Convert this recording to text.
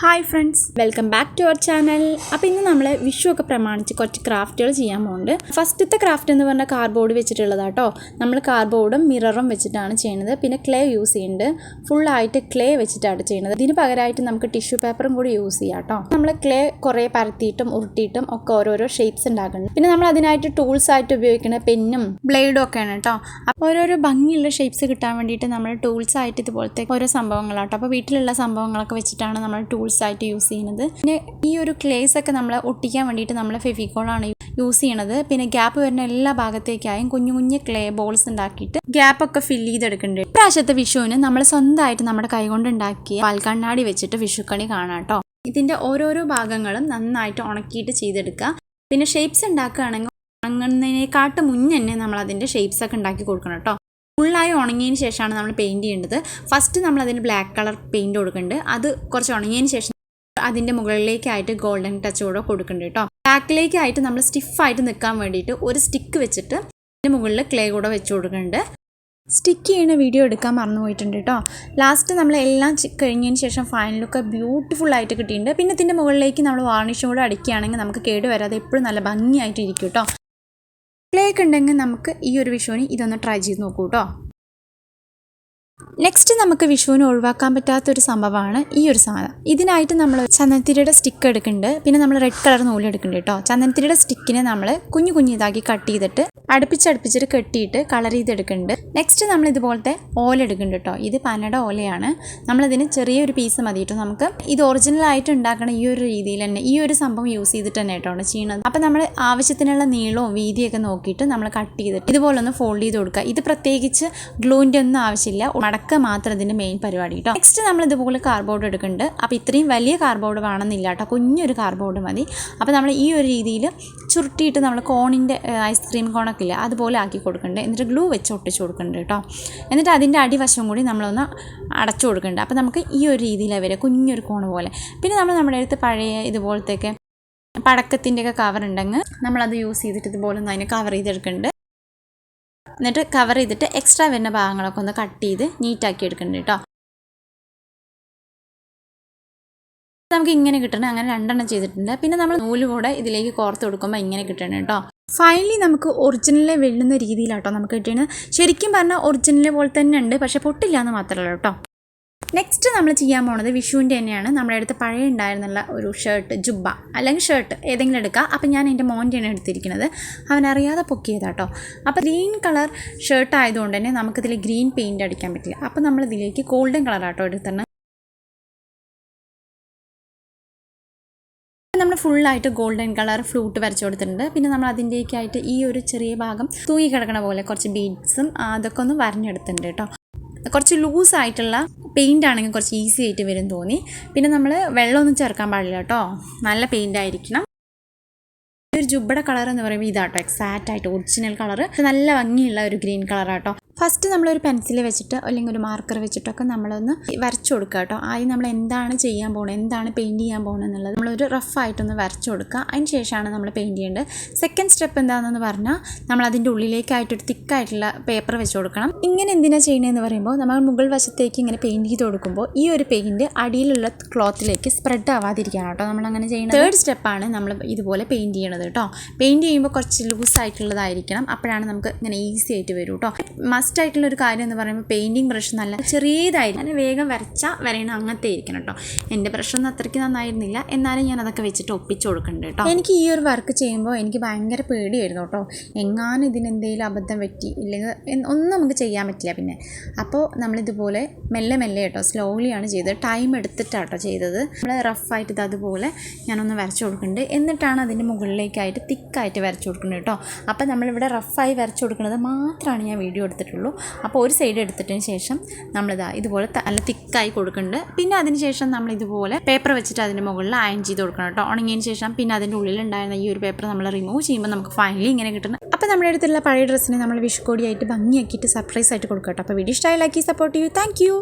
Hi friends, welcome back to our channel. അപ്പോൾ ഇന്ന് നമ്മൾ വിഷു ഒക്കെ പ്രമാണിച്ച് കുറച്ച് ക്രാഫ്റ്റുകൾ ചെയ്യാൻ പോകുന്നുണ്ട്. ഫസ്റ്റത്തെ ക്രാഫ്റ്റ് എന്ന് പറഞ്ഞാൽ കാർഡ്ബോർഡ് വെച്ചിട്ടുള്ളതാട്ടോ. നമ്മൾ കാർഡ്ബോർഡും മിററും വെച്ചിട്ടാണ് ചെയ്യുന്നത്. പിന്നെ ക്ലേ യൂസ് ചെയ്യുന്നുണ്ട്. ഫുള്ളായിട്ട് ക്ലേ വെച്ചിട്ടാണ് ചെയ്യുന്നത്. ഇതിന് പകരമായിട്ട് നമുക്ക് ടിഷ്യൂ പേപ്പറും കൂടി യൂസ് ചെയ്യാം കേട്ടോ. നമ്മൾ ക്ലേ കുറേ പരത്തിയിട്ടും ഉരുട്ടിയിട്ടും ഒക്കെ ഓരോരോ ഷേപ്സ് ഉണ്ടാക്കുന്നുണ്ട്. പിന്നെ നമ്മൾ അതിനായിട്ട് ടൂൾസ് ആയിട്ട് ഉപയോഗിക്കുന്ന പെന്നും ബ്ലേഡും ഒക്കെയാണ് കേട്ടോ. അപ്പോൾ ഓരോരോ ഭംഗിയുള്ള ഷേപ്സ് കിട്ടാൻ വേണ്ടിയിട്ട് നമ്മൾ ടൂൾസ് ആയിട്ട് ഇതുപോലത്തെ ഓരോ സംഭവങ്ങളാട്ടോ. അപ്പോൾ വീട്ടിലുള്ള സംഭവങ്ങളൊക്കെ വെച്ചിട്ടാണ് നമ്മൾ ടൂൾസ് ആയിട്ട് യൂസ് ചെയ്യുന്നത്. പിന്നെ ഈ ഒരു ക്ലേസ് ഒക്കെ നമ്മൾ ഒട്ടിക്കാൻ വേണ്ടിയിട്ട് നമ്മൾ ഫെവിക്കോളാണ് യൂസ് ചെയ്യണത്. പിന്നെ ഗ്യാപ്പ് വരുന്ന എല്ലാ ഭാഗത്തേക്കായും കുഞ്ഞു കുഞ്ഞു ക്ലേ ബോൾസ് ഉണ്ടാക്കിയിട്ട് ഗ്യാപ്പൊക്കെ ഫില്ല് ചെയ്തെടുക്കുന്നുണ്ട്. ഇപ്രാവശ്യത്തെ വിഷുവിന് നമ്മൾ സ്വന്തമായിട്ട് നമ്മുടെ കൈകൊണ്ട് ഉണ്ടാക്കിയ പാൽക്കണ്ണാടി വെച്ചിട്ട് വിഷുക്കണി കാണാം കേട്ടോ. ഇതിൻ്റെ ഓരോരോ ഭാഗങ്ങളും നന്നായിട്ട് ഉണക്കിയിട്ട് ചെയ്തെടുക്കുക. പിന്നെ ഷേപ്സ് ഉണ്ടാക്കുകയാണെങ്കിൽ ഉണങ്ങുന്നതിനെക്കാട്ട് മുന്നേ തന്നെ നമ്മൾ അതിൻ്റെ ഷേപ്സ് ഒക്കെ ഉണ്ടാക്കി കൊടുക്കണം കേട്ടോ. ഫുള്ളായി ഉണങ്ങിയതിന് ശേഷമാണ് നമ്മൾ പെയിൻറ്റ് ചെയ്യേണ്ടത്. ഫസ്റ്റ് നമ്മൾ അതിന് ബ്ലാക്ക് കളർ പെയിൻറ്റ് കൊടുക്കുന്നുണ്ട്. അത് കുറച്ച് ഉണങ്ങിയതിന് ശേഷം അതിൻ്റെ മുകളിലേക്കായിട്ട് ഗോൾഡൻ ടച്ച് കൂടെ കൊടുക്കുന്നുണ്ട് കേട്ടോ. ബാക്കിലേക്കായിട്ട് നമ്മൾ സ്റ്റിഫായിട്ട് നിൽക്കാൻ വേണ്ടിയിട്ട് ഒരു സ്റ്റിക്ക് വെച്ചിട്ട് അതിൻ്റെ മുകളിൽ ക്ലേ കൂടെ വെച്ച് കൊടുക്കുന്നുണ്ട്. സ്റ്റിക്ക് ചെയ്യുന്ന വീഡിയോ എടുക്കാൻ മറന്നു പോയിട്ടുണ്ട് കേട്ടോ. ലാസ്റ്റ് നമ്മൾ എല്ലാം കഴിഞ്ഞതിന് ശേഷം ഫൈനൽ ലുക്ക് ബ്യൂട്ടിഫുള്ളായിട്ട് കിട്ടിയിട്ടുണ്ട്. പിന്നെ ഇതിൻ്റെ മുകളിലേക്ക് നമ്മൾ വാർണിഷും കൂടെ അടിക്കുകയാണെങ്കിൽ നമുക്ക് കേട് വരാതെ എപ്പോഴും നല്ല ഭംഗിയായിട്ട് ഇരിക്കും കേട്ടോ. ക്ലേ ഒക്കെ ഉണ്ടെങ്കിൽ നമുക്ക് ഈ ഒരു വിഷുവിന് ഇതൊന്ന് ട്രൈ ചെയ്ത് നോക്കൂ കേട്ടോ. നെക്സ്റ്റ് നമുക്ക് വിഷുവിന് ഒഴിവാക്കാൻ പറ്റാത്തൊരു സംഭവമാണ് ഈ ഒരു സാധനം. ഇതിനായിട്ട് നമ്മൾ ചന്ദനത്തിരിയുടെ സ്റ്റിക്ക് എടുക്കുന്നുണ്ട്. പിന്നെ നമ്മൾ റെഡ് കളർ നൂല് എടുക്കുന്നുണ്ട് കേട്ടോ. ചന്ദനത്തിരിയുടെ സ്റ്റിക്കിനെ നമ്മൾ കുഞ്ഞു കുഞ്ഞിതാക്കി കട്ട് ചെയ്തിട്ട് അടുപ്പിച്ചടുപ്പിച്ചിട്ട് കെട്ടിയിട്ട് കളർ ചെയ്തെടുക്കുന്നുണ്ട്. നെക്സ്റ്റ് നമ്മൾ ഇതുപോലത്തെ ഓല എടുക്കുന്നുണ്ട് കേട്ടോ. ഇത് പനയുടെ ഓലയാണ്. നമ്മളതിന് ചെറിയൊരു പീസ് മതി കേട്ടോ. നമുക്ക് ഇത് ഒറിജിനലായിട്ട് ഉണ്ടാക്കണ ഈ ഒരു രീതിയിൽ തന്നെ ഈ ഒരു സംഭവം യൂസ് ചെയ്തിട്ട് തന്നെ കേട്ടോ ചെയ്യുന്നത്. അപ്പം നമ്മൾ ആവശ്യത്തിനുള്ള നീളവും വീതിയൊക്കെ നോക്കിയിട്ട് നമ്മൾ കട്ട് ചെയ്തിട്ട് ഇതുപോലെ ഒന്ന് ഫോൾഡ് ചെയ്ത് കൊടുക്കുക. ഇത് പ്രത്യേകിച്ച് ഗ്ലൂവിൻ്റെ ഒന്നും ആവശ്യമില്ല, മടക്ക മാത്രം ഇതിൻ്റെ മെയിൻ പരിപാടി കേട്ടോ. നെക്സ്റ്റ് നമ്മൾ ഇതുപോലെ കാർഡ്ബോർഡ് എടുക്കുന്നുണ്ട്. അപ്പോൾ ഇത്രയും വലിയ കാർഡ്ബോർഡ് വേണമെന്നില്ല കേട്ടോ, കുഞ്ഞൊരു കാർഡ്ബോർഡ് മതി. അപ്പോൾ നമ്മൾ ഈ ഒരു രീതിയിൽ ചുരുട്ടിയിട്ട് നമ്മൾ കോണിൻ്റെ ഐസ്ക്രീം കോണൊക്കെ ഇല്ല അതുപോലെ ആക്കി കൊടുക്കുന്നുണ്ട്. എന്നിട്ട് ഗ്ലൂ വെച്ച് ഒട്ടിച്ച് കൊടുക്കുന്നുണ്ട് കേട്ടോ. എന്നിട്ട് അതിൻ്റെ അടിവശം കൂടി നമ്മളൊന്ന് അടച്ചു കൊടുക്കുന്നുണ്ട്. അപ്പോൾ നമുക്ക് ഈ ഒരു രീതിയിലാണ് വരിക, കുഞ്ഞൊരു കോണ് പോലെ. പിന്നെ നമ്മൾ നമ്മുടെ അടുത്ത് പഴയ ഇതുപോലത്തെയൊക്കെ പടക്കത്തിൻ്റെയൊക്കെ കവർ ഉണ്ടെങ്കിൽ നമ്മളത് യൂസ് ചെയ്തിട്ട് ഇതുപോലെ ഒന്ന് അതിനെ കവർ ചെയ്തെടുക്കുന്നുണ്ട്. എന്നിട്ട് കവർ ചെയ്തിട്ട് എക്സ്ട്രാ വരുന്ന ഭാഗങ്ങളൊക്കെ ഒന്ന് കട്ട് ചെയ്ത് നീറ്റാക്കി എടുക്കുന്നുണ്ട് കേട്ടോ. നമുക്ക് ഇങ്ങനെ കിട്ടണം. അങ്ങനെ 2 എണ്ണം ചെയ്തിട്ടുണ്ട്. പിന്നെ നമ്മൾ നൂല് കൂടെ ഇതിലേക്ക് കോർത്ത് കൊടുക്കുമ്പോൾ ഇങ്ങനെ കിട്ടണം കേട്ടോ. ഫൈനലി നമുക്ക് ഒറിജിനലിലെ വെള്ളുന്ന രീതിയിലാട്ടോ നമുക്ക് കിട്ടുന്നത്. ശരിക്കും പറഞ്ഞാൽ ഒറിജിനലെ പോലെ തന്നെ ഉണ്ട്, പക്ഷെ പൊട്ടില്ല എന്ന് മാത്രമല്ല കേട്ടോ. നെക്സ്റ്റ് നമ്മൾ ചെയ്യാൻ പോകുന്നത് വിഷുവിൻ്റെ തന്നെയാണ്. നമ്മുടെ അടുത്ത് പഴയ ഉണ്ടായിരുന്നുള്ള ഒരു ഷർട്ട്, ജുബ്ബ അല്ലെങ്കിൽ ഷർട്ട് ഏതെങ്കിലും എടുക്കുക. അപ്പം ഞാൻ എൻ്റെ മോൻ്റെയാണ് എടുത്തിരിക്കുന്നത്. അവനറിയാതെ പൊക്കിയതാട്ടോ. അപ്പോൾ ഗ്രീൻ കളർ ഷർട്ട് ആയതുകൊണ്ട് തന്നെ നമുക്കിതിൽ ഗ്രീൻ പെയിൻറ്റ് അടിക്കാൻ പറ്റില്ല. അപ്പോൾ നമ്മളിതിലേക്ക് ഗോൾഡൻ കളറാട്ടോ എടുത്തിട്ടുണ്ട്. നമ്മൾ ഫുള്ളായിട്ട് ഗോൾഡൻ കളർ ഫ്ലൂട്ട് വരച്ചു കൊടുത്തിട്ടുണ്ട്. പിന്നെ നമ്മൾ അതിൻ്റെയൊക്കെയായിട്ട് ഈ ഒരു ചെറിയ ഭാഗം തൂങ്ങി കിടക്കണ പോലെ കുറച്ച് ബീഡ്സും അതൊക്കെ ഒന്ന് വരഞ്ഞെടുത്തിട്ടുണ്ട് കേട്ടോ. കുറച്ച് ലൂസായിട്ടുള്ള പെയിൻ്റ് ആണെങ്കിൽ കുറച്ച് ഈസി ആയിട്ട് വരും തോന്നി. പിന്നെ നമ്മൾ വെള്ളമൊന്നും ചേർക്കാൻ പാടില്ല കേട്ടോ, നല്ല പെയിൻ്റ് ആയിരിക്കണം. ഒരു ജുബ്ബയുടെ കളർ എന്ന് പറയുമ്പോൾ ഇതാട്ടോ എക്സാക്റ്റ് ആയിട്ട് ഒറിജിനൽ കളർ. നല്ല ഭംഗിയുള്ള ഒരു ഗ്രീൻ കളറാട്ടോ. ഫസ്റ്റ് നമ്മളൊരു പെൻസിൽ വെച്ചിട്ട് അല്ലെങ്കിൽ ഒരു മാർക്കർ വെച്ചിട്ടൊക്കെ നമ്മളൊന്ന് വരച്ചു കൊടുക്കുക കേട്ടോ. ആദ്യം നമ്മൾ എന്താണ് ചെയ്യാൻ പോകുന്നത്, എന്താണ് പെയിൻറ്റ് ചെയ്യാൻ പോകുന്നത് എന്നുള്ളത് നമ്മളൊരു റഫായിട്ടൊന്ന് വരച്ചു കൊടുക്കുക. അതിന് ശേഷമാണ് നമ്മൾ പെയിൻറ്റ് ചെയ്യേണ്ടത്. സെക്കൻഡ് സ്റ്റെപ്പ് എന്താണെന്ന് പറഞ്ഞാൽ നമ്മൾ അതിൻ്റെ ഉള്ളിലേക്കായിട്ടൊരു തിക്കായിട്ടുള്ള പേപ്പർ വെച്ച് കൊടുക്കണം. ഇങ്ങനെ എന്തിനാണ് ചെയ്യണമെന്ന് പറയുമ്പോൾ നമ്മൾ മുകൾ വശത്തേക്ക് ഇങ്ങനെ പെയിൻറ്റ് ചെയ്ത് കൊടുക്കുമ്പോൾ ഈ ഒരു പെയിൻറ്റ് അടിയിലുള്ള ക്ലോത്തിലേക്ക് സ്പ്രെഡ് ആവാതിരിക്കണം കേട്ടോ നമ്മളങ്ങനെ ചെയ്യുന്നത്. തേർഡ് സ്റ്റെപ്പാണ് നമ്മൾ ഇതുപോലെ പെയിൻറ്റ് ചെയ്യണത് കേട്ടോ. പെയിൻറ്റ് ചെയ്യുമ്പോൾ കുറച്ച് ലൂസായിട്ടുള്ളതായിരിക്കണം, അപ്പോഴാണ് നമുക്ക് ഇങ്ങനെ ഈസി ആയിട്ട് വരും കേട്ടോ. മസ്റ്റ് ആയിട്ടുള്ളൊരു കാര്യം എന്ന് പറയുമ്പോൾ പെയിൻറ്റിങ് ബ്രഷ് നല്ല ചെറിയതായിരുന്നു, അങ്ങനെ വേഗം വരയണം അങ്ങനത്തെ ഇരിക്കണം കേട്ടോ. എൻ്റെ ബ്രഷൊന്നും അത്രയ്ക്ക് നന്നായിരുന്നില്ല, എന്നാലും ഞാൻ അതൊക്കെ വെച്ചിട്ട് ഒപ്പിച്ച് കൊടുക്കുന്നുണ്ട് കേട്ടോ. എനിക്ക് ഈ ഒരു വർക്ക് ചെയ്യുമ്പോൾ എനിക്ക് ഭയങ്കര പേടിയായിരുന്നു കേട്ടോ. എങ്ങാനും ഇതിനെന്തെങ്കിലും അബദ്ധം പറ്റി ഇല്ലെങ്കിൽ ഒന്നും നമുക്ക് ചെയ്യാൻ പറ്റില്ല. പിന്നെ അപ്പോൾ നമ്മളിതുപോലെ മെല്ലെ മെല്ലെ കേട്ടോ സ്ലോലിയാണ് ചെയ്തത്, ടൈം എടുത്തിട്ടാട്ടോ ചെയ്തത്. നമ്മൾ റഫായിട്ട് ഇത് അതുപോലെ ഞാനൊന്ന് വരച്ചു കൊടുക്കുന്നുണ്ട്. എന്നിട്ടാണ് അതിൻ്റെ മുകളിലേക്കായിട്ട് തിക്കായിട്ട് വരച്ചു കൊടുക്കുന്നത് കേട്ടോ. അപ്പോൾ നമ്മളിവിടെ റഫായി വരച്ചു കൊടുക്കുന്നത് മാത്രമാണ് ഞാൻ വീഡിയോ എടുത്തിട്ടുള്ളൂ. അപ്പോൾ ഒരു സൈഡ് എടുത്തിട്ടതിന് ശേഷം നമ്മളിതാ ഇതുപോലെ നല്ല തിക്കായി കൊടുക്കുന്നുണ്ട്. പിന്നെ അതിന് ശേഷം നമ്മൾ ഇതുപോലെ പേപ്പർ വെച്ചിട്ട് അതിൻ്റെ മുകളിൽ അയൺ ചെയ്ത് കൊടുക്കണം കേട്ടോ. ഉണങ്ങിയതിന് ശേഷം പിന്നെ അതിൻ്റെ ഉള്ളിലുണ്ടായിരുന്ന ഈ ഒരു പേപ്പർ നമ്മൾ റിമൂവ് ചെയ്യുമ്പോൾ നമുക്ക് ഫൈനലി ഇങ്ങനെ കിട്ടുന്നത്. അപ്പോൾ നമ്മുടെ അടുത്തുള്ള പഴയ ഡ്രസ്സിനെ നമ്മൾ വിഷുക്കോടിയായിട്ട് ഭംഗിയാക്കിയിട്ട് സർപ്രൈസ് ആയിട്ട് കൊടുക്കാം കേട്ടോ. അപ്പോൾ വീഡിയോ ഇഷ്ടമായി ലൈക്ക് സപ്പോർട്ട് ചെയ്യൂ. Thank you.